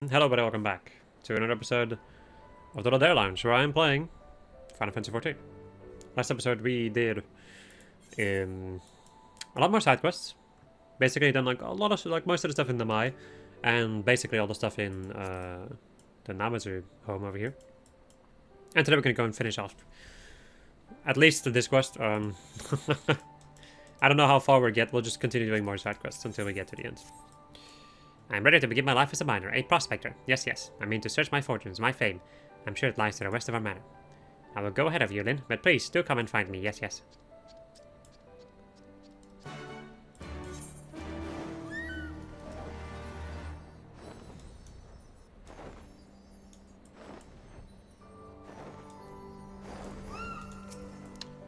Hello everybody, welcome back to another episode of the Dare Lounge, where I am playing Final Fantasy XIV. Last episode we did a lot more side quests. Basically done like a lot of most of the stuff in the Mai, and basically all the stuff in the Namazu home over here. And today we're gonna go and finish off at least this quest. I don't know how far we'll get. We'll just continue doing more side quests until we get to the end. I'm ready to begin my life as a miner, a prospector. Yes, yes. I mean to search my fortunes, my fame. I'm sure it lies to the west of our manor. I will go ahead of you, Lynn, but please do come and find me. Yes, yes.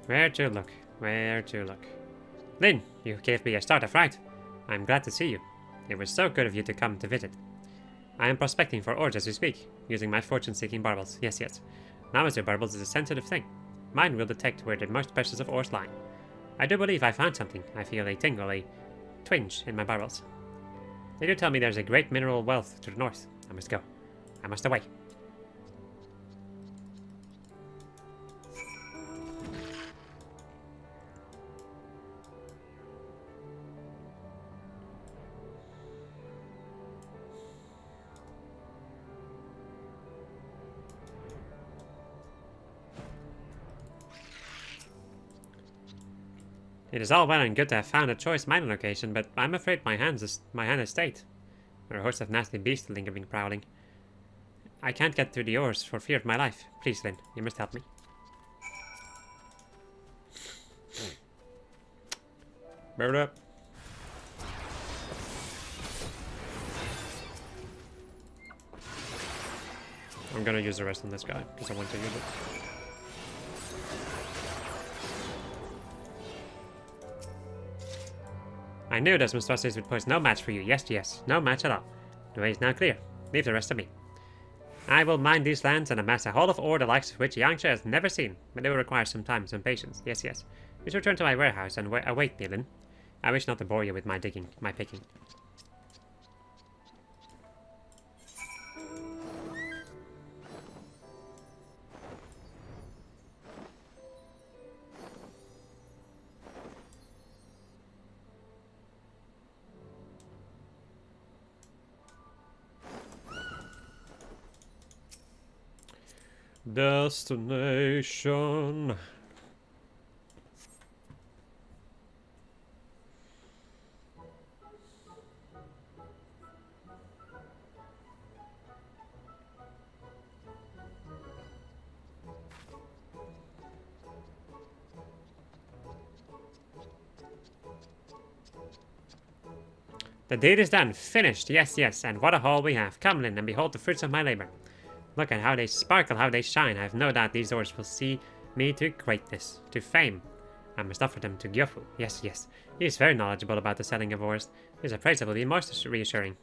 Where to look? Where to look? Lynn, you gave me a start of fright. I'm glad to see you. It was so good of you to come to visit. I am prospecting for ores as we speak, using my fortune-seeking barbels. Yes, yes. Namazu barbels is a sensitive thing. Mine will detect where the most precious of ores lie. I do believe I found something. I feel a tingle, a twinge in my barbels. They do tell me there's a great mineral wealth to the north. I must go. I must away. It is all well and good to have found a choice mining location, but I'm afraid my hand is stayed. There are a host of nasty beasts lingering prowling. I can't get through the ores for fear of my life. Please, Lynn, you must help me. Bear it up. I'm gonna use the rest on this guy, because I want to use it. I knew those monstrosities would pose no match for you. Yes, yes, no match at all. The way is now clear. Leave the rest to me. I will mine these lands and amass a haul of ore the likes of which Yangsha has never seen, but it will require some time and some patience. Yes, yes. You should return to my warehouse and await me, Lynn. I wish not to bore you with my digging, my picking. Destination. The deed is done. Finished. Yes, yes. And what a haul we have. Come, Lynn, and behold the fruits of my labor. Look at how they sparkle, how they shine. I have no doubt these ores will see me to greatness, to fame. I must offer them to Gyofu. Yes, yes. He is very knowledgeable about the selling of ores. His appraisal will be most reassuring.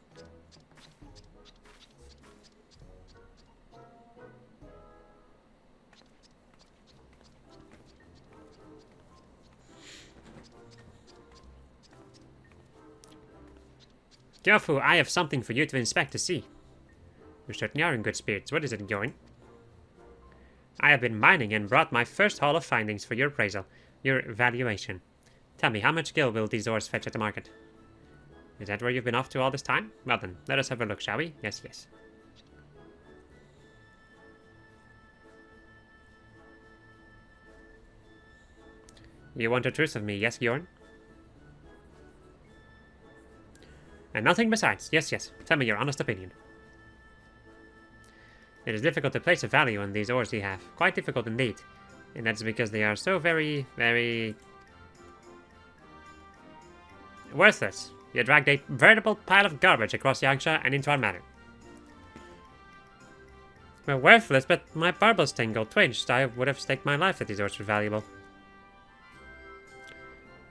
Gyofu, I have something for you to inspect to see. You certainly are in good spirits. What is it going? I have been mining and brought my first haul of findings for your appraisal, your valuation. Tell me, how much gil will these ores fetch at the market? Is that where you've been off to all this time? Well then, let us have a look, shall we? Yes, yes. You want the truth of me, yes, Bjorn? And nothing besides. Yes, yes. Tell me your honest opinion. It is difficult to place a value on these ores you have. Quite difficult indeed. And that's because they are so very, very worthless. You dragged a veritable pile of garbage across Yangsha and into our manor. Well, worthless, but my barbels tingle twinged. I would have staked my life that these ores were valuable.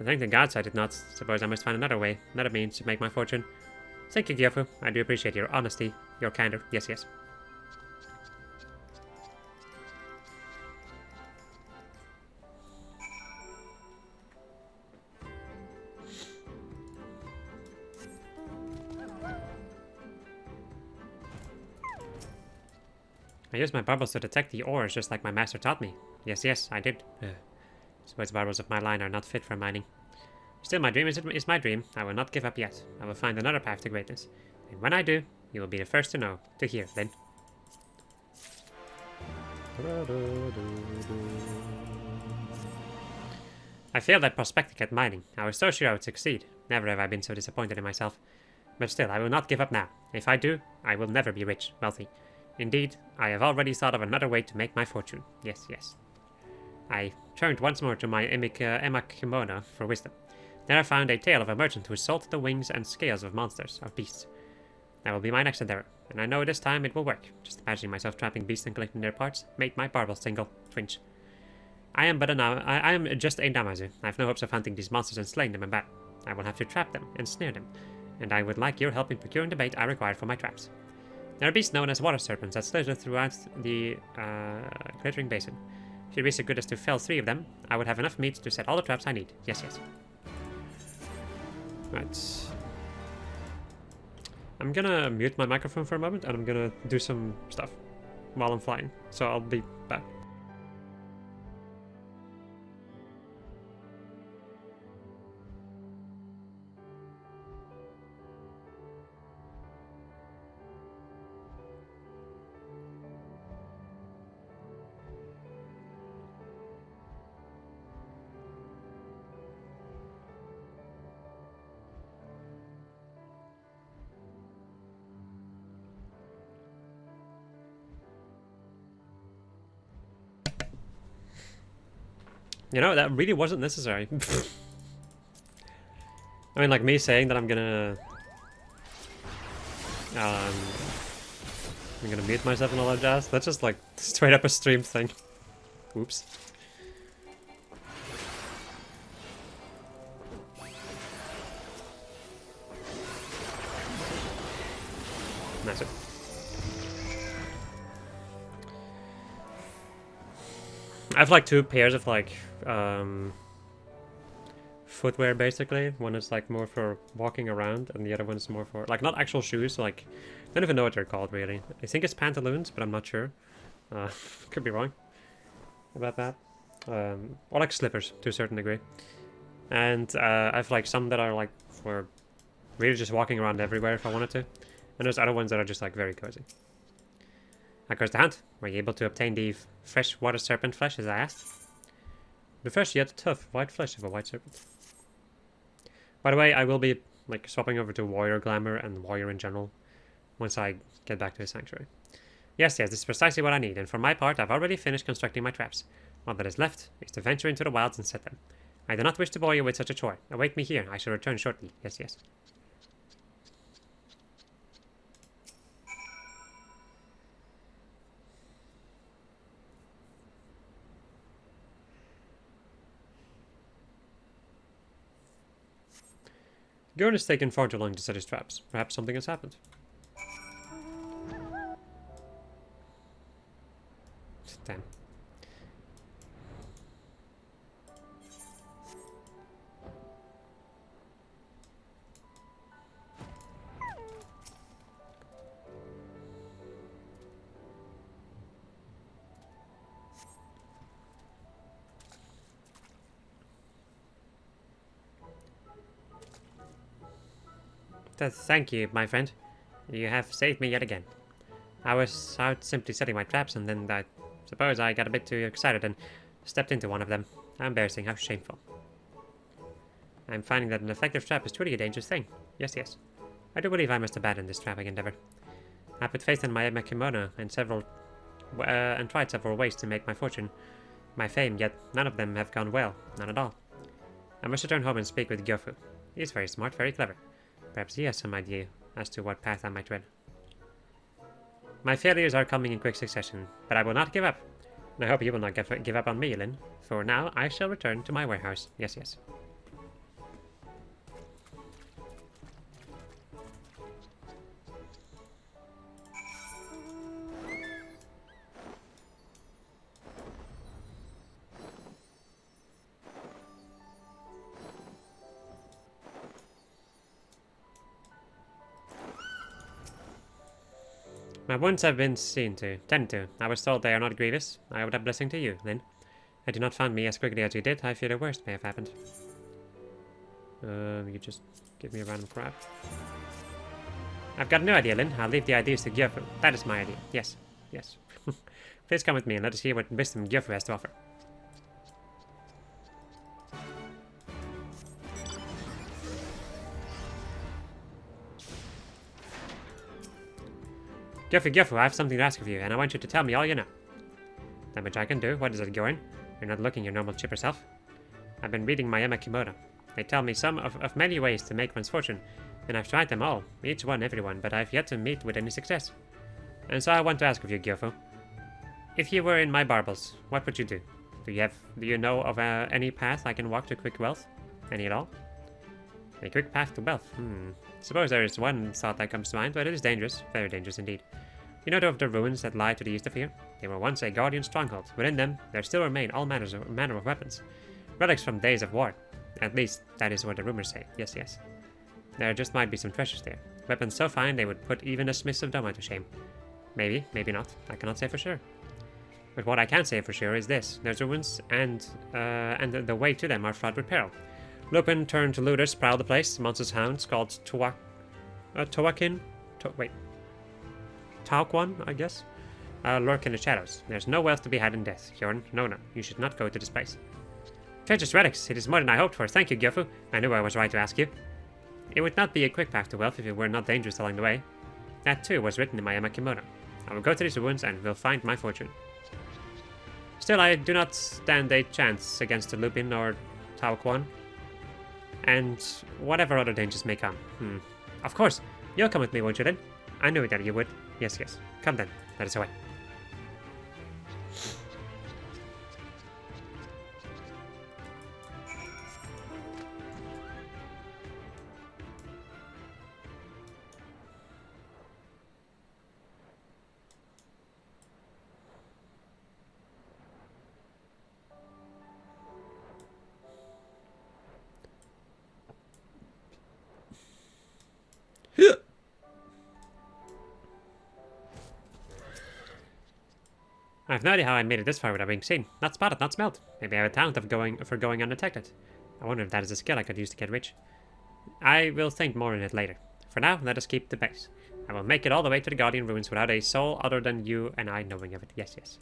I thank the gods I did not. Suppose I must find another way, another means to make my fortune. Thank you, Gyofu. I do appreciate your honesty, your candor. Yes, yes. I used my barbels to detect the ores just like my master taught me. Yes, I did. Suppose barbels of my line are not fit for mining. Still, my dream is my dream. I will not give up yet. I will find another path to greatness. And when I do, you will be the first to know, to hear, then. I failed at prospecting at mining. I was so sure I would succeed. Never have I been so disappointed in myself. But still, I will not give up now. If I do, I will never be rich, wealthy. Indeed, I have already thought of another way to make my fortune. Yes. I turned once more to my Emma kimono for wisdom. There I found a tale of a merchant who sold the wings and scales of monsters, of beasts. That will be my next endeavor, and I know this time it will work. Just imagining myself trapping beasts and collecting their parts made my barbels tingle, twinge. I am just a Namazu. I have no hopes of hunting these monsters and slaying them in battle. I will have to trap them and snare them, and I would like your help in procuring the bait I require for my traps. There are beasts known as water serpents that slither throughout the glittering basin. If you'd be so good as to fell 3 of them, I would have enough meat to set all the traps I need. Yes. Right. I'm gonna mute my microphone for a moment, and I'm gonna do some stuff while I'm flying. So I'll be back. You know, that really wasn't necessary. I mean, like me saying that I'm gonna mute myself and all that jazz. That's just like straight up a stream thing. Oops. That's it. I have like 2 pairs of like footwear basically. One is like more for walking around, and the other one is more for like not actual shoes. Like I don't even know what they're called really. I think it's pantaloons, but I'm not sure. Could be wrong about that. Or like slippers to a certain degree. And I have like some that are like for really just walking around everywhere if I wanted to, and there's other ones that are just like very cozy. How goes the hunt? Were you able to obtain the fresh water serpent flesh, as I asked? The fresh yet tough white flesh of a white serpent. By the way, I will be like swapping over to warrior glamour and warrior in general once I get back to the sanctuary. Yes, this is precisely what I need, and for my part, I've already finished constructing my traps. All that is left is to venture into the wilds and set them. I do not wish to bore you with such a chore. Await me here. I shall return shortly. Yes. Gurn has taken far too long to set his traps. Perhaps something has happened. Damn. Thank you, my friend. You have saved me yet again. I was out simply setting my traps, and then I suppose I got a bit too excited and stepped into one of them. How embarrassing, how shameful. I'm finding that an effective trap is truly a dangerous thing. Yes. I do believe I must abandon this trapping endeavor. I put faith in my kimono and tried several ways to make my fortune, my fame, yet none of them have gone well, none at all. I must return home and speak with Gyofu. He is very smart, very clever. Perhaps he has some idea as to what path I might tread. My failures are coming in quick succession, but I will not give up. And I hope you will not give up on me, Lin. For now, I shall return to my warehouse. Yes. My wounds have been seen to, tend to. I was told they are not grievous. I owe that blessing to you, Lynn. Had you not found me as quickly as you did, I fear the worst may have happened. You just give me a random crap. I've got no idea, Lynn. I'll leave the ideas to Gyufu. That is my idea. Yes. Yes. Please come with me and let us hear what wisdom Gyufu has to offer. Gyufu, I have something to ask of you, and I want you to tell me all you know. That which I can do. What is it, Gorin? You're not looking your normal chipper self. I've been reading my Kimono. They tell me some of many ways to make one's fortune, and I've tried them all, each one, everyone, but I've yet to meet with any success. And so I want to ask of you, Gyufu. If you were in my barbels, what would you do? Do you know of any path I can walk to quick wealth? Any at all? A quick path to wealth? Suppose there is one thought that comes to mind, but it is dangerous, very dangerous indeed. You know of the ruins that lie to the east of here? They were once a guardian stronghold. Within them, there still remain all manner of weapons. Relics from days of war. At least, that is what the rumors say. Yes, yes. There just might be some treasures there. Weapons so fine they would put even the smiths of Doma to shame. Maybe, maybe not. I cannot say for sure. But what I can say for sure is this. There's ruins, and the way to them are fraught with peril. Lupin turned to looters prowl the place. Monsters hounds called Taoquan, I guess, lurk in the shadows. There's no wealth to be had in death. Hjorn, no, you should not go to this place. Treasures relics, it is more than I hoped for. Thank you, Gyufu. I knew I was right to ask you. It would not be a quick path to wealth if it were not dangerous along the way. That too was written in my Kimono. I will go to these ruins and will find my fortune. Still, I do not stand a chance against the Lupin or Taoquan, and whatever other dangers may come. Of course, you'll come with me, won't you then? I knew that you would. Yes, yes. Come then. Let us away. I have no idea how I made it this far without being seen. Not spotted, not smelled. Maybe I have a talent for going undetected. I wonder if that is a skill I could use to get rich. I will think more on it later. For now, let us keep the pace. I will make it all the way to the Guardian Ruins without a soul other than you and I knowing of it. Yes, yes.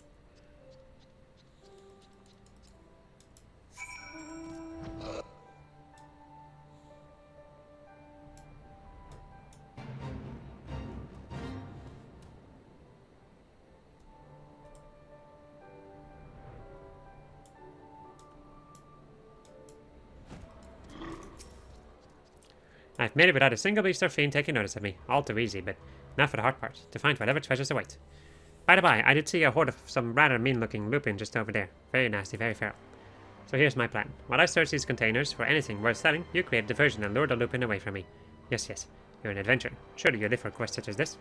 I've made it without a single beast or fiend taking notice of me. All too easy, but not for the hard part. To find whatever treasures await. By the by, I did see a horde of some rather mean-looking Lupin just over there. Very nasty, very feral. So here's my plan. While I search these containers for anything worth selling, you create a diversion and lure the Lupin away from me. Yes, yes. You're an adventurer. Surely you live for quests such as this.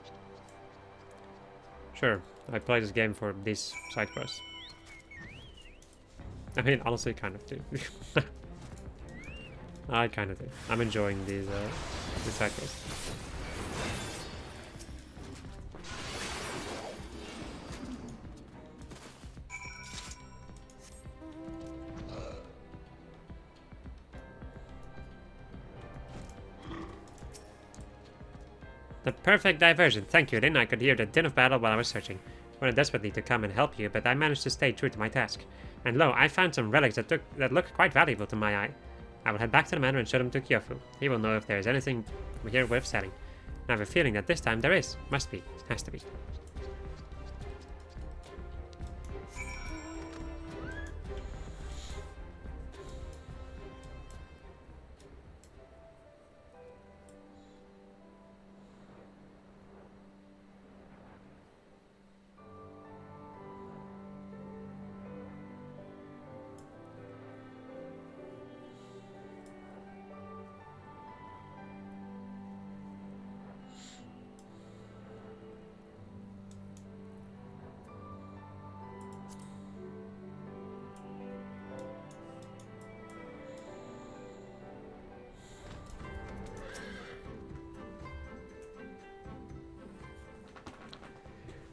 Sure. I play this game for these side quests. I mean, honestly, kind of do. I kind of do. I'm enjoying these side quests. The perfect diversion. Thank you, Lynn. I could hear the din of battle while I was searching. I wanted desperately to come and help you, but I managed to stay true to my task. And lo, I found some relics that look quite valuable to my eye. I will head back to the manor and show them to Gyufu. He will know if there is anything here worth selling. I have a feeling that this time there is. Must be. Has to be.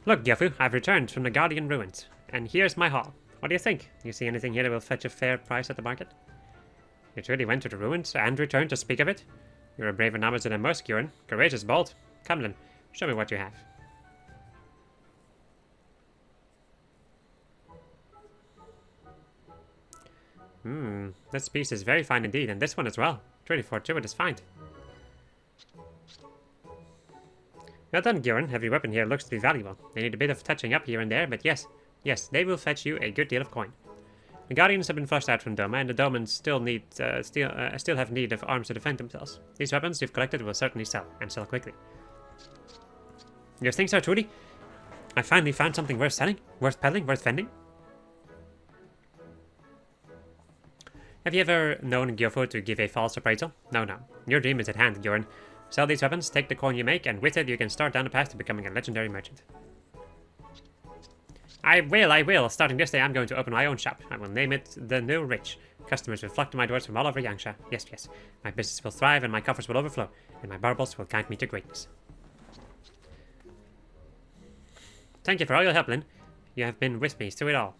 Look, Gyofu, I've returned from the Guardian Ruins, and here's my haul. What do you think? You see anything here that will fetch a fair price at the market? You truly went to the ruins and returned to speak of it? You're a braver novice than most, Gurren. Courageous, bold. Come then, show me what you have. This piece is very fine indeed, and this one as well. Truly fortuitous find. Well done, Gurren. Every weapon here looks to be valuable. They need a bit of touching up here and there, but yes, they will fetch you a good deal of coin. The Guardians have been flushed out from Doma, and the Domans still have need of arms to defend themselves. These weapons you've collected will certainly sell, and sell quickly. You think so, truly? I finally found something worth selling, worth peddling, worth vending. Have you ever known Gyofu to give a false appraisal? No. Your dream is at hand, Gurren. Sell these weapons, take the coin you make, and with it you can start down the path to becoming a legendary merchant. I will. Starting this day, I'm going to open my own shop. I will name it The New Rich. Customers will flock to my doors from all over Yangsha. Yes. My business will thrive and my coffers will overflow, and my baubles will guide me to greatness. Thank you for all your help, Lin. You have been with me through it all.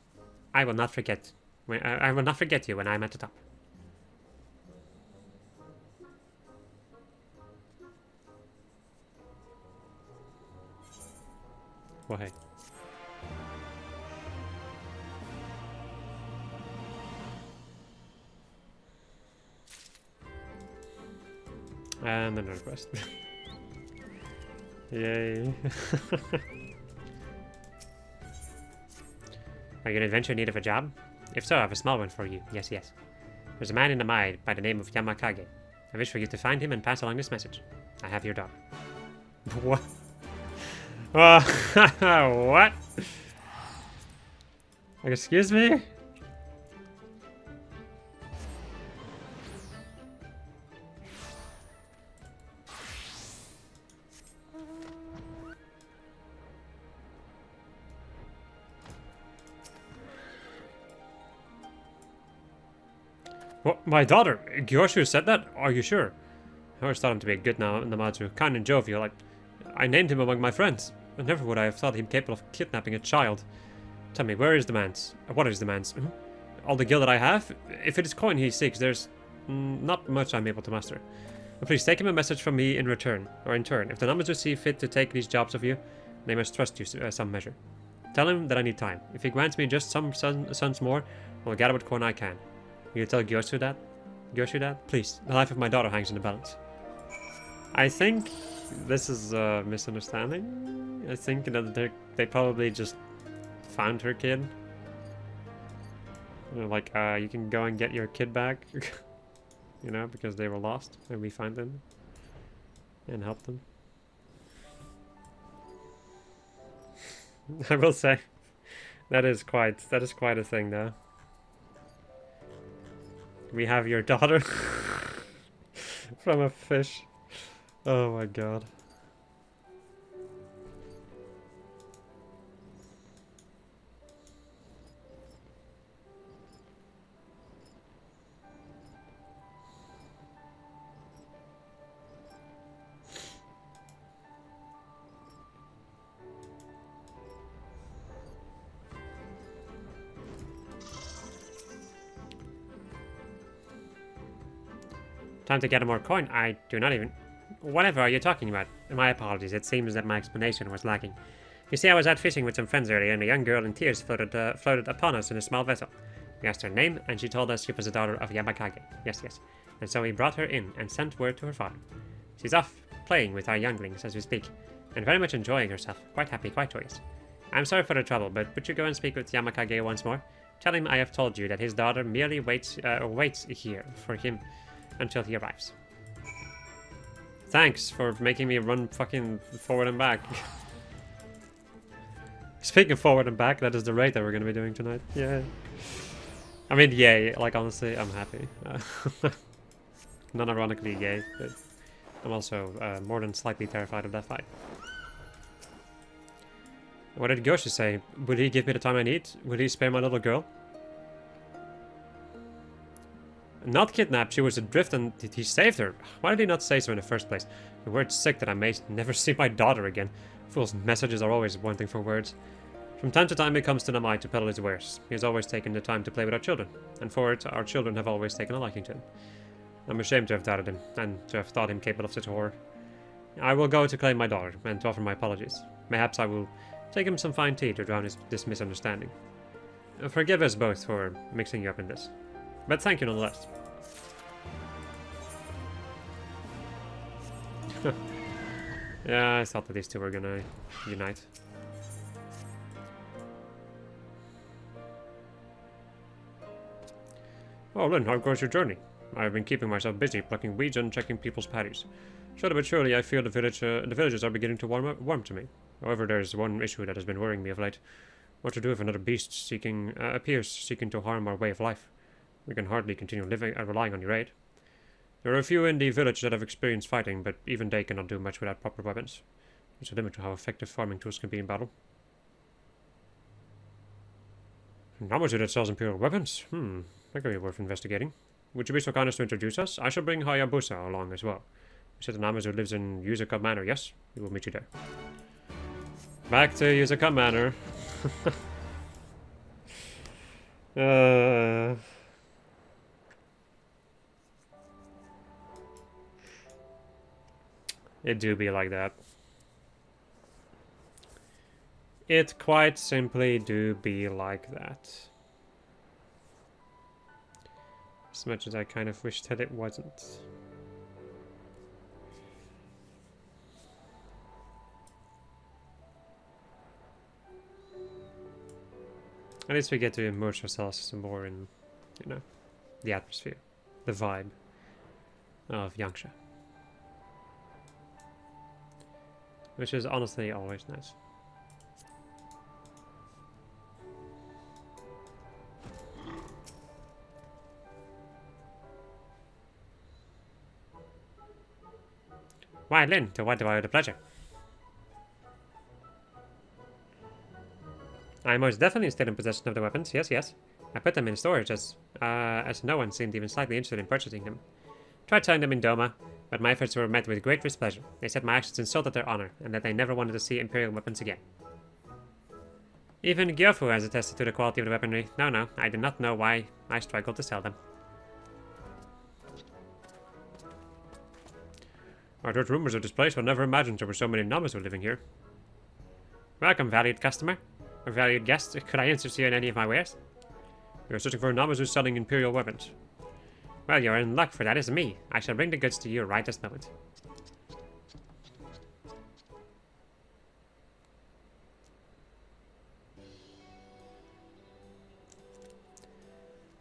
I will not forget you when I am at the top. Well, hey. And another quest. Yay. Are you an adventurer in need of a job? If so, I have a small one for you. Yes. There's a man in the mine by the name of Yamakage. I wish for you to find him and pass along this message. I have your dog. What? What? Excuse me? What? My daughter? Gyoshu said that? Are you sure? I always thought him to be a good Namatsu, kind and jovial. I named him among my friends. But never would I have thought him capable of kidnapping a child. Tell me, where is the man's? What is the man's? All the gil that I have? If it is coin he seeks, there's not much I'm able to master. But please take him a message from me in return, or in turn. If the Namatsu see fit to take these jobs of you, they must trust you some measure. Tell him that I need time. If he grants me just some sons more, I'll gather what coin I can. You tell Gyoshu that? Please, the life of my daughter hangs in the balance. I think this is a misunderstanding. I think that they probably just found her kid. You know, you can go and get your kid back. You know, because they were lost, and we find them and help them. I will say, that is quite a thing, though. We have your daughter from a fish. Oh my god. Time to get more coin. I do not even... Whatever are you talking about? My apologies, it seems that my explanation was lacking. You see, I was out fishing with some friends earlier, and a young girl in tears floated upon us in a small vessel. We asked her name, and she told us she was the daughter of Yamakage. Yes. And so we brought her in, and sent word to her father. She's off, playing with our younglings as we speak, and very much enjoying herself. Quite happy, quite joyous. I'm sorry for the trouble, but would you go and speak with Yamakage once more? Tell him I have told you that his daughter merely waits here for him until he arrives. Thanks for making me run fucking forward and back. Speaking of forward and back, that is the raid that we're going to be doing tonight. Yeah. I mean, yay. Like, honestly, I'm happy. Non-ironically, yay. But I'm also more than slightly terrified of that fight. What did Gyoshu say? Would he give me the time I need? Would he spare my little girl? Not kidnapped, she was adrift and he saved her. Why did he not say so in the first place? The word's sick that I may never see my daughter again. Fool's messages are always wanting for words. From time to time he comes to Namai to peddle his wares. He has always taken the time to play with our children, and for it, our children have always taken a liking to him. I'm ashamed to have doubted him, and to have thought him capable of such a horror. I will go to claim my daughter, and to offer my apologies. Perhaps I will take him some fine tea to drown this misunderstanding. Forgive us both for mixing you up in this. But thank you nonetheless. Yeah, I thought that these two were gonna unite. Oh, Lynn, how goes your journey? I've been keeping myself busy plucking weeds and checking people's patties. Slowly but surely, I feel the villagers are beginning to warm to me. However, there's one issue that has been worrying me of late. What to do if another beast appears seeking to harm our way of life? We can hardly continue relying on your aid. There are a few in the village that have experienced fighting, but even they cannot do much without proper weapons. There's a limit to how effective farming tools can be in battle. Namazu that sells imperial weapons? That could be worth investigating. Would you be so kind as to introduce us? I shall bring Hayabusa along as well. You said the Namazu lives in Yuzaka Manor, yes? We will meet you there. Back to Yuzaka Manor. It do be like that. It quite simply do be like that. As much as I kind of wish that it wasn't. At least we get to immerse ourselves some more in, you know, the atmosphere, the vibe of Yangsha. Which is honestly always nice. Why, Lynn, to what do I owe the pleasure? I am most definitely still in possession of the weapons, yes. I put them in storage as no one seemed even slightly interested in purchasing them. Tried selling them in Doma, but my efforts were met with great displeasure. They said my actions insulted their honor, and that they never wanted to see Imperial weapons again. Even Gyofu has attested to the quality of the weaponry. No, I do not know why I struggled to sell them. I heard rumors of this place, but never imagined there were so many Namazu living here. Welcome, valued customer. Or valued guest. Could I interest you in any of my wares? You're searching for Namazu selling Imperial weapons. Well, you're in luck, for that is me. I shall bring the goods to you right this moment.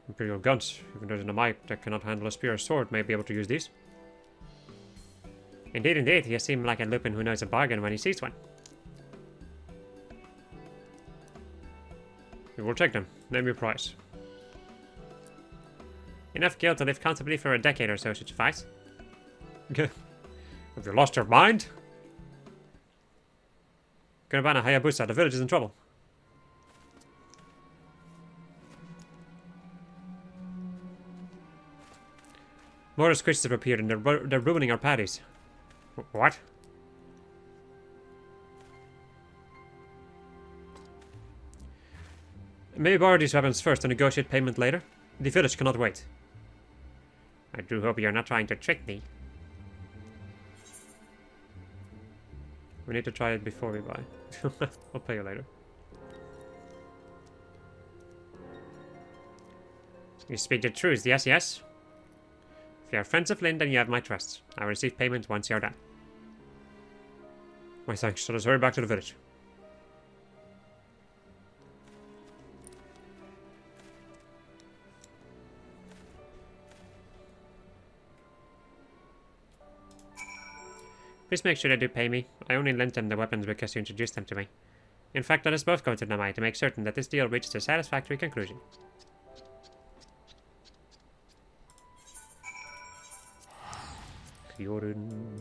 Imperial guns. Even those in the might that cannot handle a spear or sword may be able to use these. Indeed, you seem like a Lupin who knows a bargain when he sees one. We will take them. Name your price. Enough gil to live comfortably for a decade or so should suffice. Have you lost your mind? Kurabana Hayabusa, the village is in trouble. More creatures have appeared and they're ruining our patties. What? Maybe borrow these weapons first and negotiate payment later. The village cannot wait. I do hope you're not trying to trick me. We need to try it before we buy. I'll pay you later. You speak the truth, yes. If you are friends of Lynn, then you have my trust. I will receive payment once you're done. My thanks. Let us hurry back to the village. Please make sure they do pay me. I only lent them the weapons because you introduced them to me. In fact, let us both go to Namai to make certain that this deal reaches a satisfactory conclusion. Kyorin.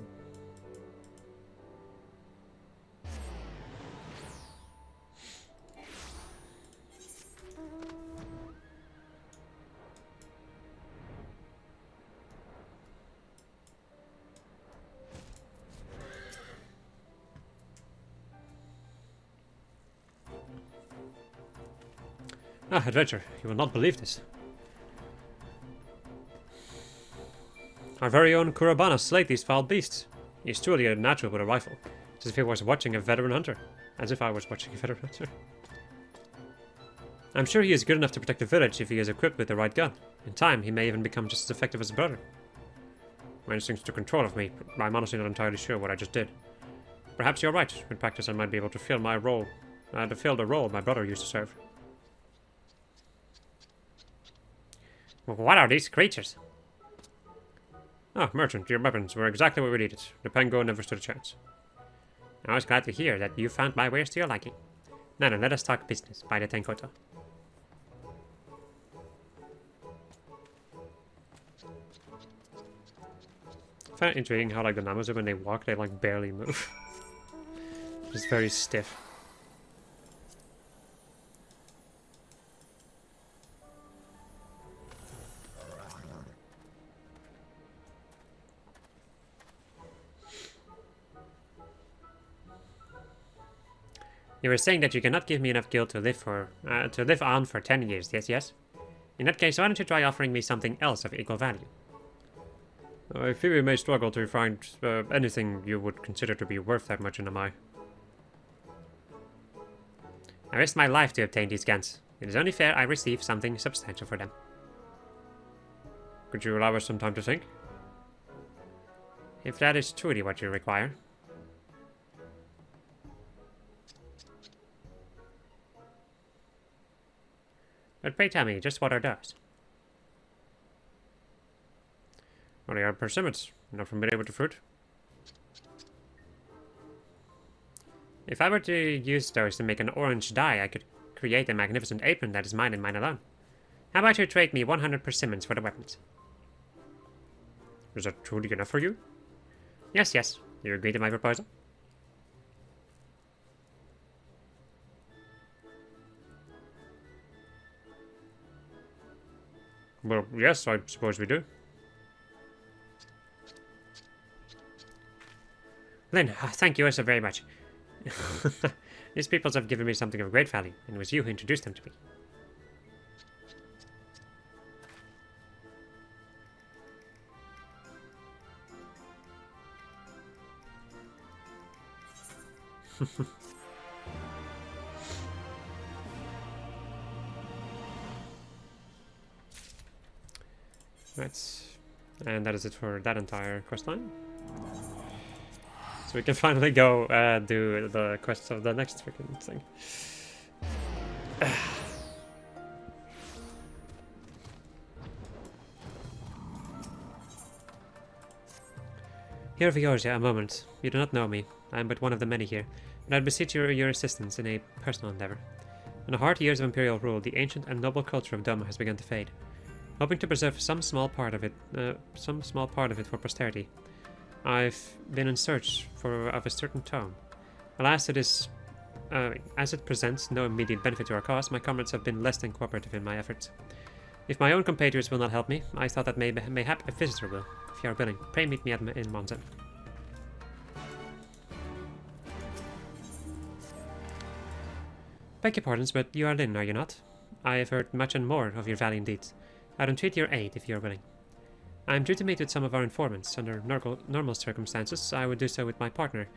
Ah, adventure, you will not believe this. Our very own Kurabana slayed these foul beasts. He is truly a natural with a rifle. It's as if he was watching a veteran hunter. As if I was watching a veteran hunter. I'm sure he is good enough to protect the village if he is equipped with the right gun. In time, he may even become just as effective as his brother. My instincts took control of me, but I'm honestly not entirely sure what I just did. Perhaps you're right. In practice, I might be able to fill my role. To fill the role my brother used to serve. What are these creatures? Ah, merchant, your weapons were exactly what we needed. The Pango never stood a chance. I was glad to hear that you found my wares to your liking. Now then, let us talk business by the Tenkoto. I find it intriguing how like the Namazu, when they walk, they like barely move. Just very stiff. You were saying that you cannot give me enough gil to live on for 10 years, yes? In that case, why don't you try offering me something else of equal value? I fear you may struggle to find anything you would consider to be worth that much in Amai. I risked my life to obtain these guns. It is only fair I receive something substantial for them. Could you allow us some time to think? If that is truly what you require. But pray tell me, just what are those? Well, they are persimmons. Not familiar with the fruit. If I were to use those to make an orange dye, I could create a magnificent apron that is mine and mine alone. How about you trade me 100 persimmons for the weapons? Is that truly enough for you? Yes. You agree to my proposal? Well, yes, I suppose we do. Lynn, thank you so very much. These peoples have given me something of great value, and it was you who introduced them to me. Right. And that is it for that entire questline. So we can finally go do the quests of the next freaking thing. Here, Viosia, a moment. You do not know me. I am but one of the many here, but I beseech your assistance in a personal endeavor. In the hard years of Imperial rule, the ancient and noble culture of Doma has begun to fade. Hoping to preserve some small part of it for posterity, I've been in search of a certain tome. Alas, as it presents no immediate benefit to our cause, my comrades have been less than cooperative in my efforts. If my own compatriots will not help me, I thought that mayhap a visitor will. If you are willing, pray meet me in Monza. Beg your pardons, but you are Lynn, are you not? I have heard much and more of your valiant deeds. I'd entreat your aid if you are willing. I am due to meet with some of our informants. Under normal circumstances, I would do so with my partner,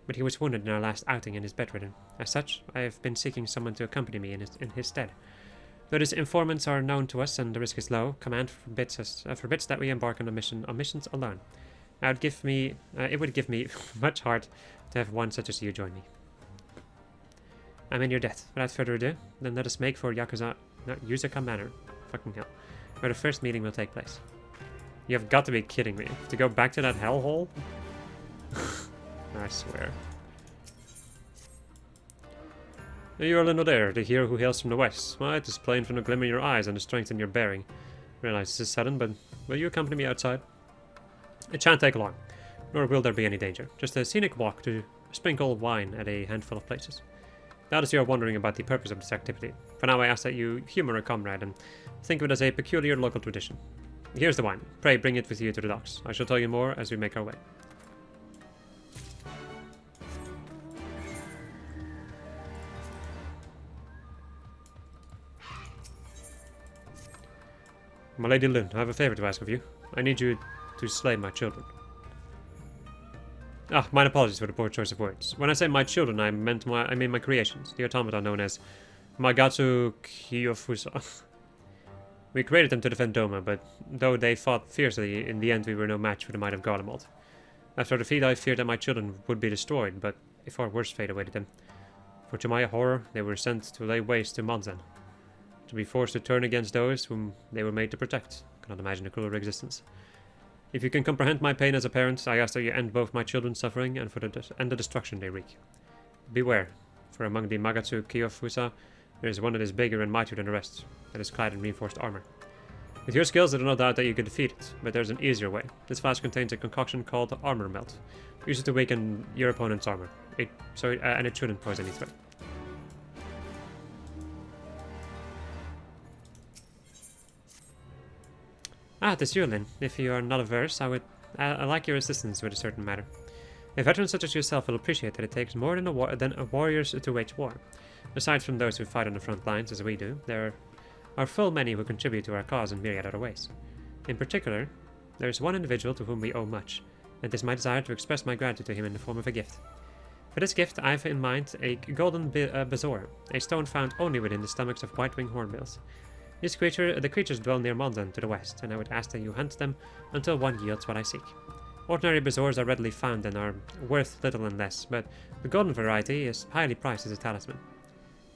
but he was wounded in our last outing and is bedridden. As such, I have been seeking someone to accompany me in his stead. Though his informants are known to us and the risk is low, command forbids that we embark on missions alone. It would give me much heart to have one such as you join me. I'm in your debt. Without further ado, then let us make for Yuzaka Manor. Fucking hell. Where the first meeting will take place. You have got to be kidding me. To go back to that hellhole? I swear. You are Lynn O'Dare, the hero who hails from the west. Well, it is plain from the glimmer in your eyes and the strength in your bearing. Realize this is sudden, but will you accompany me outside? It shan't take long, nor will there be any danger. Just a scenic walk to sprinkle wine at a handful of places. Doubtless you are wondering about the purpose of this activity. For now I ask that you humor a comrade and think of it as a peculiar local tradition. Here's the wine. Pray bring it with you to the docks. I shall tell you more as we make our way. My Lady Lynn, I have a favor to ask of you. I need you to slay my children. Ah, mine apologies for the poor choice of words. When I say my children, I mean my creations, the automata known as Magatsu Kyofusa. We created them to defend Doma, but though they fought fiercely, in the end we were no match for the might of Garlemald. After the defeat, I feared that my children would be destroyed, but a far worse fate awaited them. For to my horror, they were sent to lay waste to Monzen, to be forced to turn against those whom they were made to protect. Cannot imagine a crueler existence. If you can comprehend my pain as a parent, I ask that you end both my children's suffering and the destruction they wreak. Beware, for among the Magatsu Kyofusa, there is one that is bigger and mightier than the rest, that is clad in reinforced armor. With your skills, I do not doubt that you could defeat it, but there's an easier way. This flask contains a concoction called Armor Melt. Use it to weaken your opponent's armor. And it shouldn't pose any threat. Ah, it is you, Lin. If you are not averse, I like your assistance with a certain matter. A veteran such as yourself will appreciate that it takes more than a warriors to wage war. Aside from those who fight on the front lines, as we do, there are full many who contribute to our cause in myriad other ways. In particular, there is one individual to whom we owe much, and it is my desire to express my gratitude to him in the form of a gift. For this gift, I have in mind a golden bezoar, a stone found only within the stomachs of white-winged hornbills. The creatures dwell near Monzen to the west, and I would ask that you hunt them until one yields what I seek. Ordinary bezoars are readily found and are worth little and less, but the golden variety is highly prized as a talisman.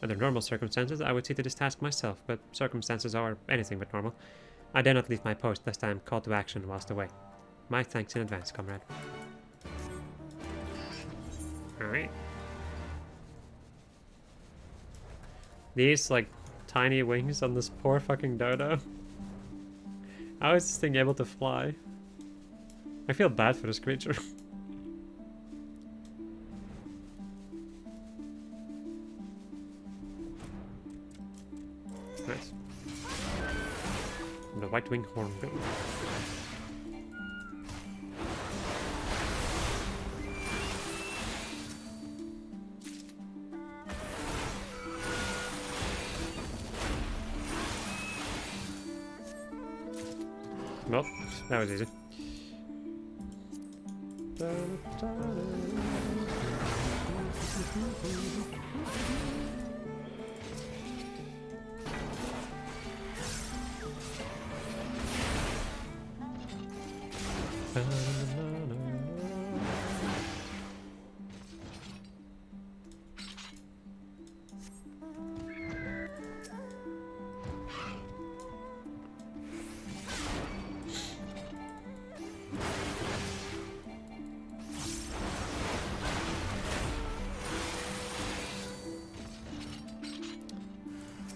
Under normal circumstances, I would see to this task myself, but circumstances are anything but normal. I dare not leave my post lest I am called to action whilst away. My thanks in advance, comrade. Alright. These, like, tiny wings on this poor fucking dodo. How is this thing able to fly? I feel bad for this creature. Nice. The white-winged hornbill. Well, that was easy.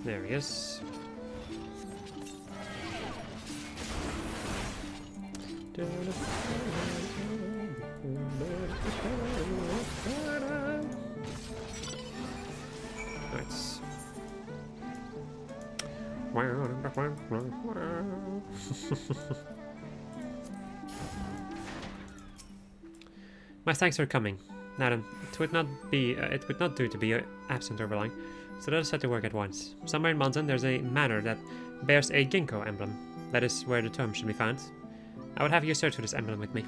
There he is. Nice. My thanks for coming. Madam, it would not do to be absent over long, so let us set to work at once. Somewhere in Monzen there's a manor that bears a ginkgo emblem. That is where the tome should be found. I would have you search for this emblem with me.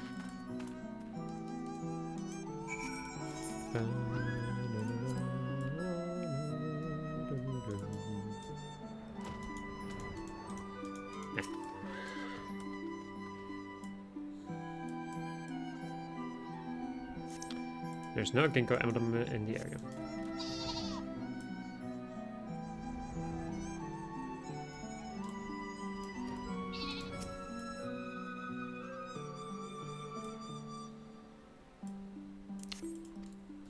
There's no ginkgo emblem in the area.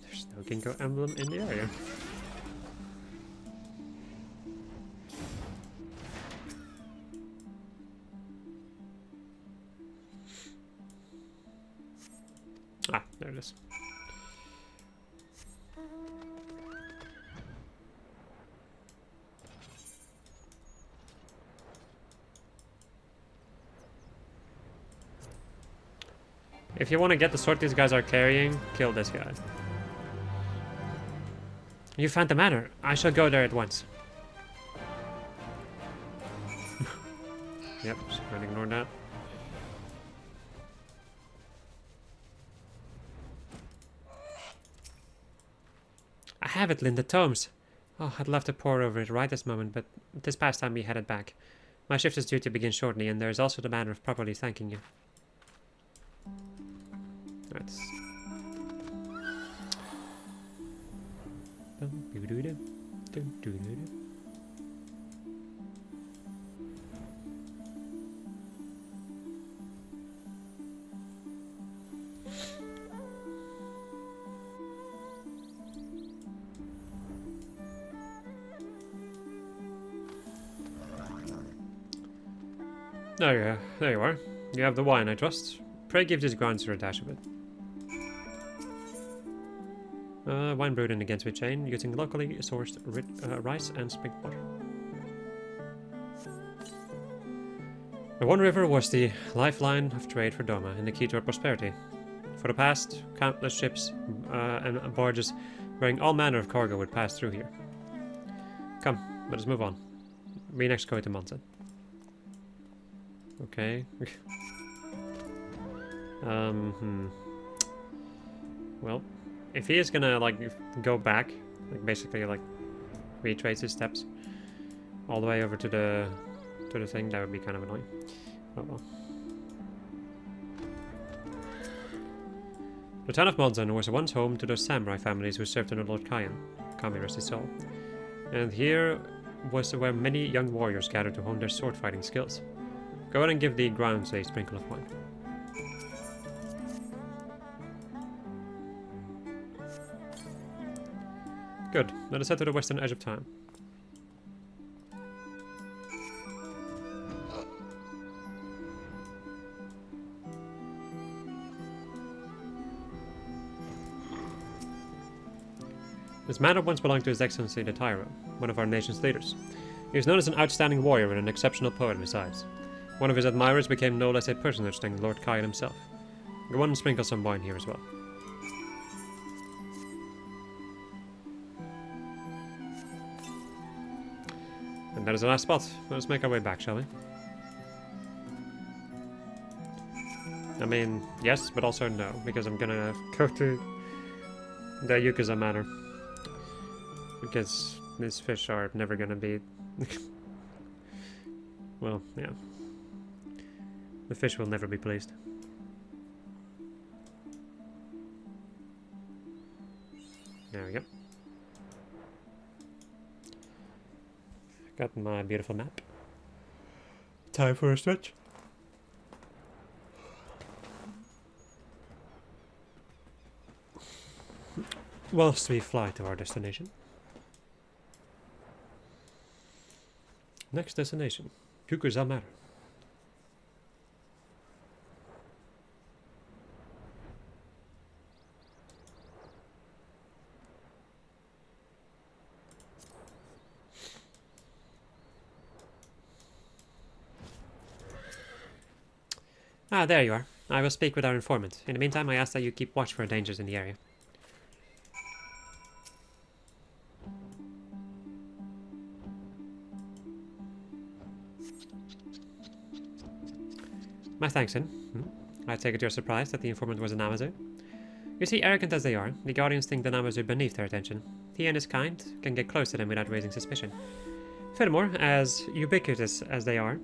There's no ginkgo emblem in the area. Ah, there it is. If you want to get the sword these guys are carrying, kill this guy. You found the manor. I shall go there at once. Yep, just gonna ignore that. I have it, Linda Tomes. Oh, I'd love to pore over it right this moment, but this past time we headed back. My shift is due to begin shortly, and there is also the matter of properly thanking you. That's... There you are. You have the wine, I trust. Pray give these grounds a dash of it. Wine brewed in a Gensweet chain, using locally sourced rice and spiked water. The One River was the lifeline of trade for Doma and the key to our prosperity. For the past, countless ships and barges bearing all manner of cargo would pass through here. Come, let us move on. We next go to Monza. Okay. Well, if he is gonna like go back, like basically like retrace his steps all the way over to the thing, that would be kind of annoying. Oh well. The town of Monzan was once home to those samurai families who served under Lord Kayan, Kami rest his soul. And here was where many young warriors gathered to hone their sword fighting skills. Go ahead and give the grounds a sprinkle of wine. Good. Let us head to the western edge of town. This manor once belonged to His Excellency the Tyro, one of our nation's leaders. He was known as an outstanding warrior and an exceptional poet besides. One of his admirers became no less a personage than Lord Kayan himself. Go on and sprinkle some wine here as well. And that is the last spot. Let us make our way back, shall we? I mean, yes, but also no, because I'm gonna go to the Yukaza Manor. Because these fish are never gonna be... well, yeah. The fish will never be pleased. There we go. Got my beautiful map. Time for a stretch. Whilst we fly to our destination. Next destination, Yukaza Manor. Ah, there you are. I will speak with our informant. In the meantime, I ask that you keep watch for dangers in the area. My thanks, then. I take it you're surprised that the informant was an Amazon. You see, arrogant as they are, the Guardians think the Namaz are beneath their attention. He and his kind can get close to them without raising suspicion. Furthermore, as ubiquitous as they are,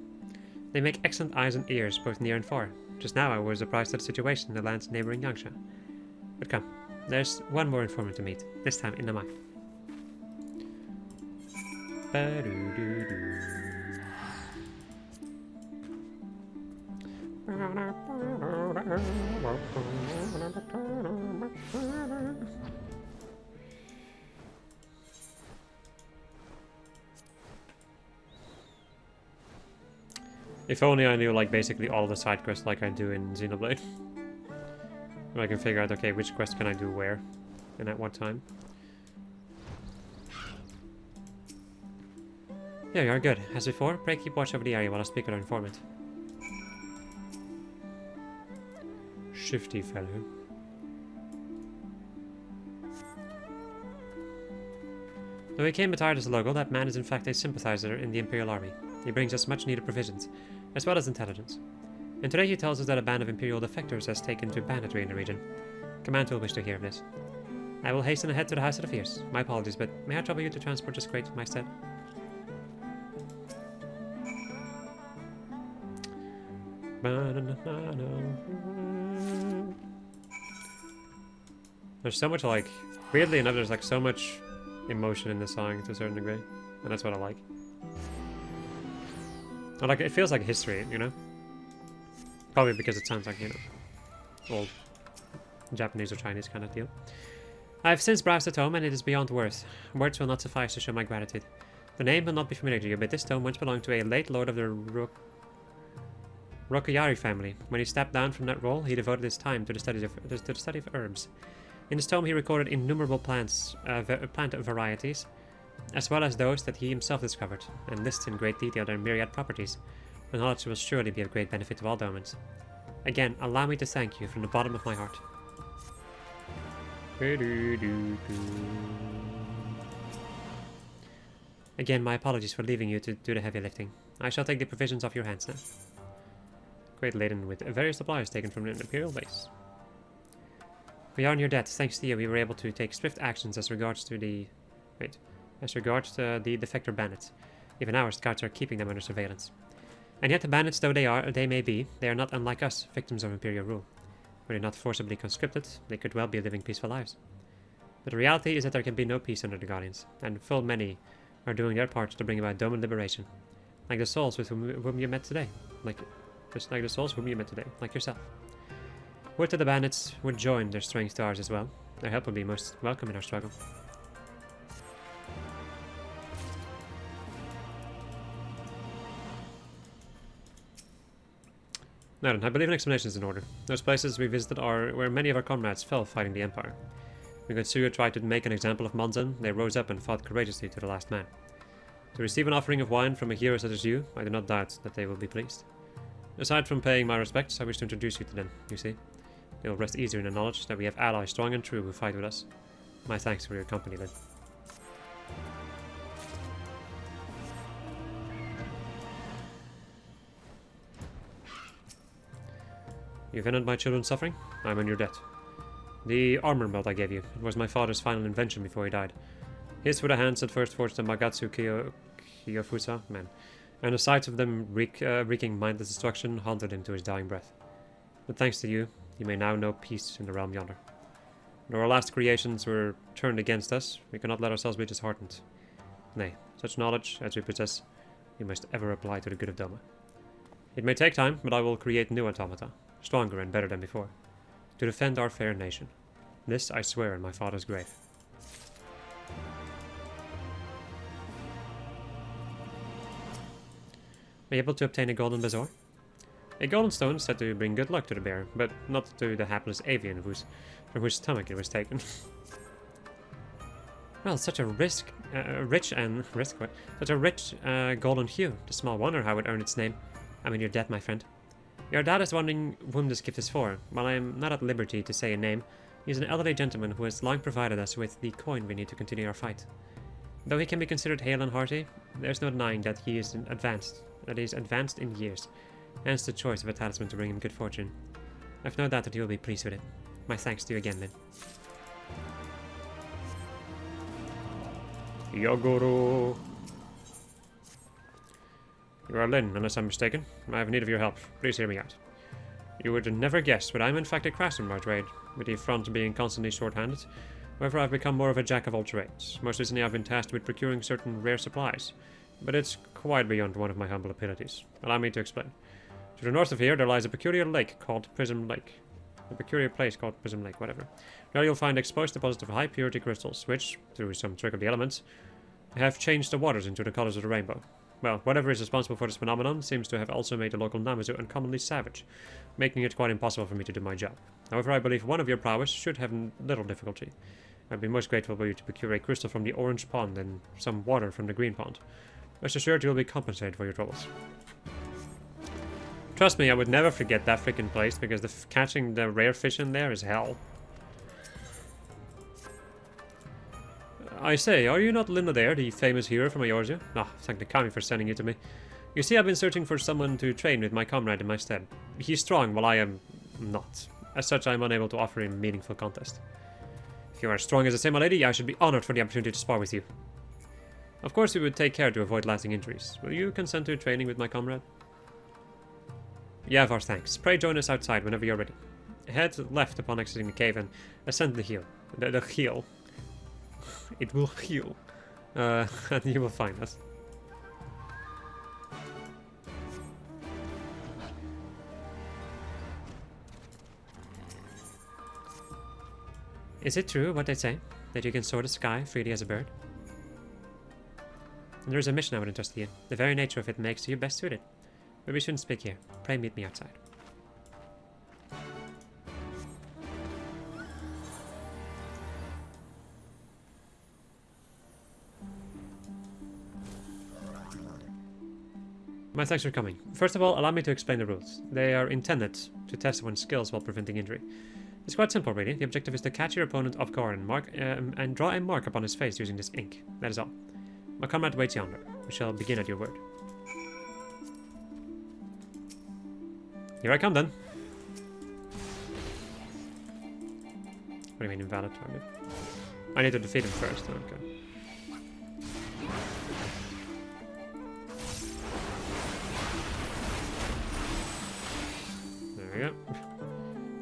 they make excellent eyes and ears both near and far. Just now I was surprised at the situation in the land's neighboring Yangsha. But come, there's one more informant to meet, this time in Namai. If only I knew, like, basically all the side quests like I do in Xenoblade. Where I can figure out, okay, which quest can I do where and at what time. Yeah, you are good. As before, pray keep watch over the area while I speak with our informant. Shifty fellow. Though he came attired as a local, that man is in fact a sympathizer in the Imperial Army. He brings us much needed provisions, as well as intelligence. And today he tells us that a band of Imperial defectors has taken to banditry in the region. Command will wish to hear of this. I will hasten ahead to the House of the Fierce. My apologies, but may I trouble you to transport this crate in my stead? There's so much, like, weirdly enough, there's like so much emotion in this song to a certain degree, and that's what I like. Or, like, it feels like history, you know? Probably because it sounds like, you know, old Japanese or Chinese kind of deal. I have since browsed the tome, and it is beyond worth. Words will not suffice to show my gratitude. The name will not be familiar to you, but this tome once belonged to a late lord of the Rokuyari family. When he stepped down from that role, he devoted his time to the study of herbs. In this tome, he recorded innumerable plant varieties, as well as those that he himself discovered, and lists in great detail their myriad properties. The knowledge will surely be of great benefit to all domens. Again, allow me to thank you from the bottom of my heart. Again, my apologies for leaving you to do the heavy lifting. I shall take the provisions off your hands now. Crate laden with various supplies taken from an Imperial base. We are in your debt. Thanks to you, we were able to take swift actions as regards the defector bandits. Even our scouts are keeping them under surveillance. And yet, bandits though they may be, they are not unlike us, victims of Imperial rule. Were they not forcibly conscripted, they could well be living peaceful lives. But the reality is that there can be no peace under the Guardians, and full many are doing their part to bring about domain liberation. Like the souls with whom you met today. Just like the souls whom you met today, like yourself. Would that the bandits would join their strength to ours as well. Their help would be most welcome in our struggle. Now then, I believe an explanation is in order. Those places we visited are where many of our comrades fell fighting the Empire. When Gotsuya tried to make an example of Monzan, they rose up and fought courageously to the last man. To receive an offering of wine from a hero such as you, I do not doubt that they will be pleased. Aside from paying my respects, I wish to introduce you to them, you see. They will rest easier in the knowledge that we have allies strong and true who fight with us. My thanks for your company, Lynn. You've ended my children's suffering? I'm in your debt. The armor belt I gave you, it was my father's final invention before he died. His were the hands that first forged the Magatsu Kiyofusa men, and the sight of them wreaking mindless destruction haunted him to his dying breath. But thanks to you, you may now know peace in the realm yonder. Though our last creations were turned against us, we cannot let ourselves be disheartened. Nay, such knowledge as we possess, we must ever apply to the good of Doma. It may take time, but I will create new automata, stronger and better than before, to defend our fair nation. This I swear in my father's grave. Are you able to obtain a golden bezoar? A golden stone said to bring good luck to the bear, but not to the hapless avian from whose stomach it was taken. Well, such a rich golden hue. The small wonder how it earned its name. I'm in your debt, my friend. Your dad is wondering whom this gift is for. While I am not at liberty to say a name, he is an elderly gentleman who has long provided us with the coin we need to continue our fight. Though he can be considered hale and hearty, there's no denying that he is advanced in years, hence the choice of a talisman to bring him good fortune. I've no doubt that he will be pleased with it. My thanks to you again, Lin. Yogoro. You are Lin, unless I'm mistaken. I have need of your help. Please hear me out. You would never guess, but I'm in fact a craftsman by trade, with the front being constantly short-handed. However, I've become more of a jack of all trades. Most recently I've been tasked with procuring certain rare supplies, but it's quite beyond one of my humble abilities. Allow me to explain. To the north of here there lies a peculiar lake called Prism Lake. A peculiar place called Prism Lake, whatever. There you'll find exposed deposits of high purity crystals, which, through some trick of the elements, have changed the waters into the colors of the rainbow. Well, whatever is responsible for this phenomenon seems to have also made the local Namazu uncommonly savage, making it quite impossible for me to do my job. However, I believe one of your prowess should have little difficulty. I'd be most grateful for you to procure a crystal from the orange pond and some water from the green pond. Rest assured you will be compensated for your troubles. Trust me, I would never forget that freaking place, because catching the rare fish in there is hell. I say, are you not Linda there, the famous hero from Eorzea? Ah, thank the kami for sending you to me. You see, I've been searching for someone to train with my comrade in my stead. He's strong, while I am not. As such, I am unable to offer him meaningful contest. If you are as strong as the same lady, I should be honored for the opportunity to spar with you. Of course, we would take care to avoid lasting injuries. Will you consent to training with my comrade? Yeah, of our thanks. Pray join us outside whenever you're ready. Head left upon exiting the cave and ascend the hill. The hill. It will heal. And you will find us. Is it true what they say? That you can soar the sky freely as a bird? There is a mission I would entrust to you. The very nature of it makes you best suited. But we shouldn't speak here. Pray meet me outside. My thanks for coming. First of all, allow me to explain the rules. They are intended to test one's skills while preventing injury. It's quite simple, really. The objective is to catch your opponent off guard and draw a mark upon his face using this ink. That is all. My comrade waits yonder. We shall begin at your word. Here I come, then. What do you mean, invalid target? I need to defeat him first. Okay. There we go.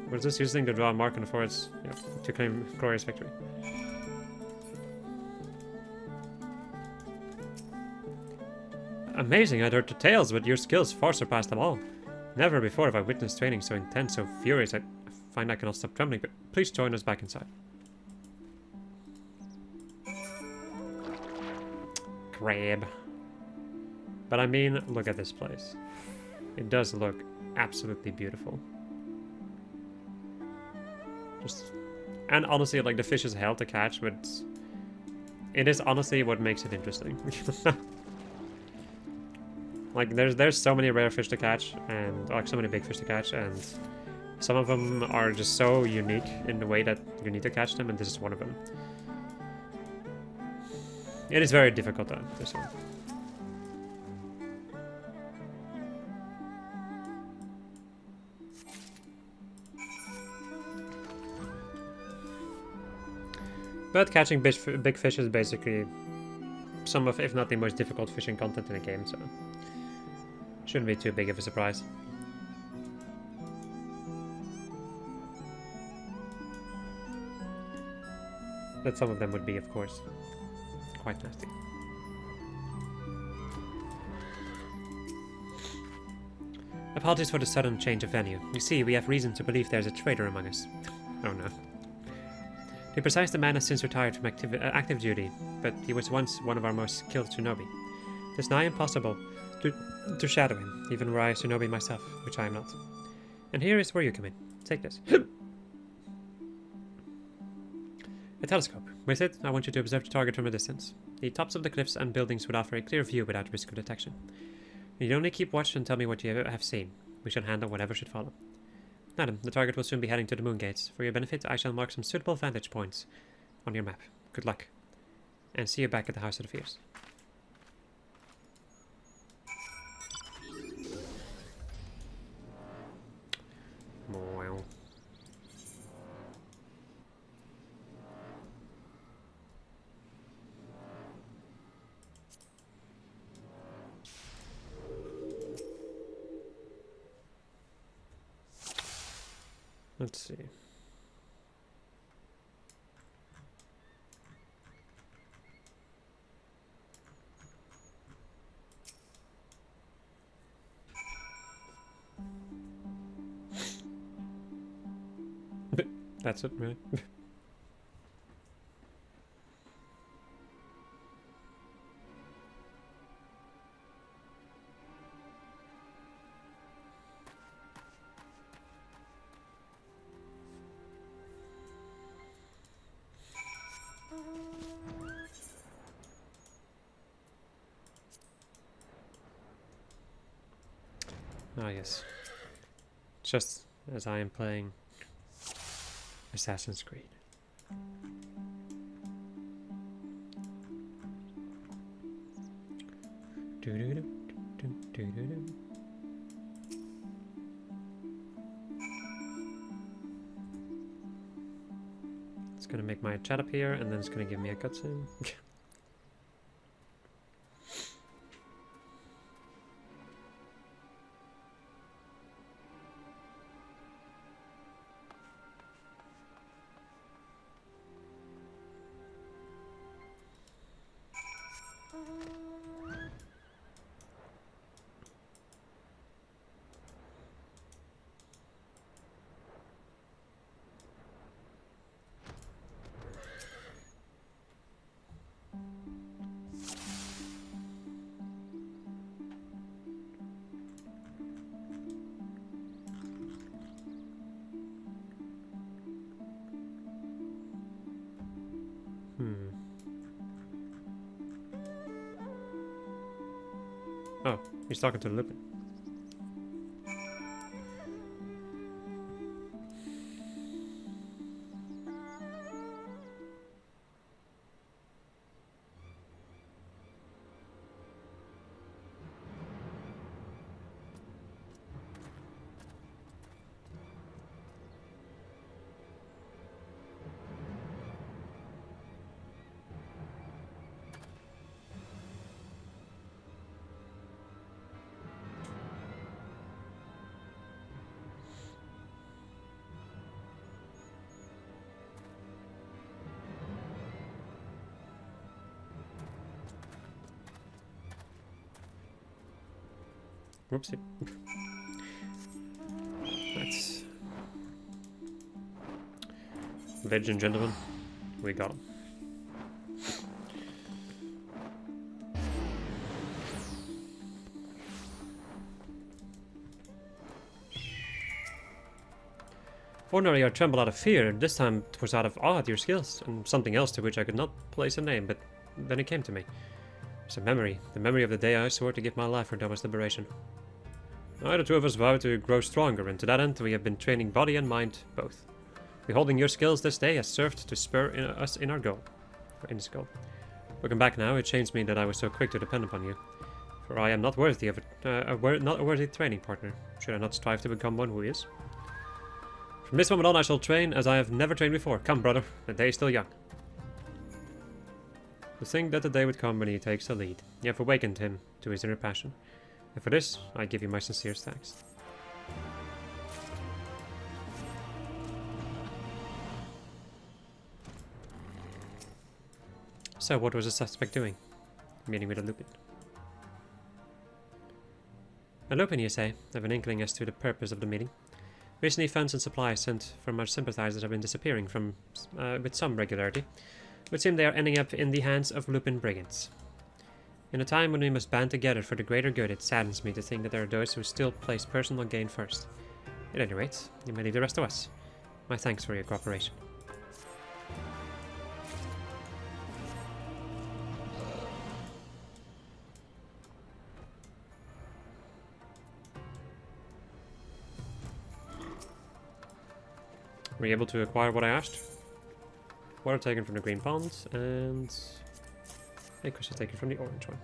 What is this? Using to draw a mark on the foreheads to claim glorious victory. Amazing, I'd heard the tales, but your skills far surpassed them all. Never before have I witnessed training so intense, so furious, I find I cannot stop trembling, but please join us back inside. Crab. But I mean, look at this place. It does look absolutely beautiful. And honestly, like, the fish is hell to catch, but it is honestly what makes it interesting. Like, there's so many rare fish to catch, and like so many big fish to catch, and some of them are just so unique in the way that you need to catch them, and this is one of them. It is very difficult though, this one. But catching big fish is basically some of, if not the most difficult fishing content in the game, so shouldn't be too big of a surprise. But some of them would be, of course, quite nasty. Apologies for the sudden change of venue. You see, we have reason to believe there's a traitor among us. Oh no. The precise the man has since retired from active duty, but he was once one of our most skilled shinobi. It is nigh impossible to shadow him, even were I a shinobi myself, which I am not. And here is where you come in. Take this. A telescope. With it, I want you to observe the target from a distance. The tops of the cliffs and buildings would offer a clear view without risk of detection. You only keep watch and tell me what you have seen. We shall handle whatever should follow. Madam, the target will soon be heading to the moon gates. For your benefit, I shall mark some suitable vantage points on your map. Good luck. And see you back at the House of the Fierce. Wow. Let's see. That's it, really? Ah, yes. Just as I am playing Assassin's Creed. Do do do do. Doo-doo-doo. It's gonna make my chat appear, and then it's gonna give me a cutscene. Oh, he's talking to the Lupin. Whoopsie. That's... Ladies and gentlemen, we got him. Ordinarily I tremble out of fear, this time it was out of awe at your skills, and something else to which I could not place a name, but then it came to me. It's a memory, the memory of the day I swore to give my life for Doma's liberation. The two of us vowed to grow stronger, and to that end we have been training body and mind, both. Beholding your skills this day has served to spur us in our goal. In this goal. Looking back now, it shames me that I was so quick to depend upon you, for I am not worthy of not a worthy training partner, should I not strive to become one who is. From this moment on I shall train as I have never trained before. Come, brother, the day is still young. To think that the day would come when he takes the lead. You have awakened him to his inner passion. And for this, I give you my sincerest thanks. So, what was the suspect doing? Meeting with a Lupin. A Lupin, you say? I have an inkling as to the purpose of the meeting. Recently, funds and supplies sent from our sympathizers have been disappearing with some regularity. It would seem they are ending up in the hands of Lupin brigands. In a time when we must band together for the greater good, it saddens me to think that there are those who still place personal gain first. At any rate, you may leave the rest to us. My thanks for your cooperation. Were you able to acquire what I asked? Water taken from the green pond, and a crystal taken from the orange one.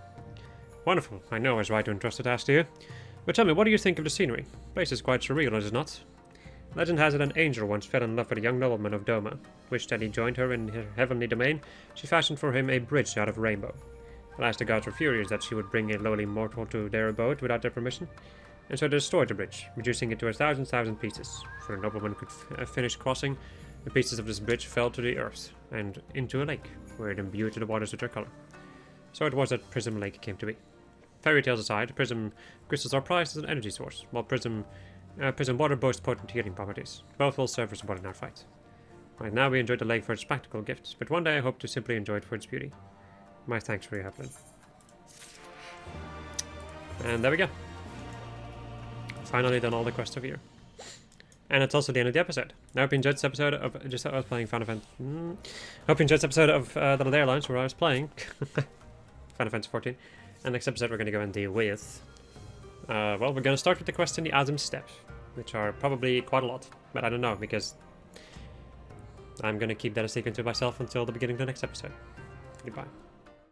Wonderful. I know I was right to entrust a task to you. But tell me, what do you think of the scenery? The place is quite surreal, is it not? Legend has it an angel once fell in love with a young nobleman of Doma. Wished that he joined her in her heavenly domain. She fashioned for him a bridge out of a rainbow. Alas, the gods were furious that she would bring a lowly mortal to their abode without their permission, and so they destroyed the bridge, reducing it to 1,000 pieces. Before the nobleman could finish crossing, the pieces of this bridge fell to the earth, and into a lake, where it imbued the waters with their color. So it was that Prism Lake came to be. Fairy tales aside, Prism crystals are prized as an energy source, while Prism water boasts potent healing properties. Both will serve as support in our fight. Right now we enjoy the lake for its practical gifts, but one day I hope to simply enjoy it for its beauty. My thanks for your help, then. And there we go. Finally done all the quests over here. And it's also the end of the episode. I hope you enjoyed this episode of just I was playing Final Fantasy. Hope you enjoyed this episode of The Little Airlines where I was playing Final Fantasy 14. And next episode we're going to go and deal with. Well, we're going to start with the quest in the Azim Steppes, which are probably quite a lot, but I don't know because I'm going to keep that a secret to myself until the beginning of the next episode. Goodbye.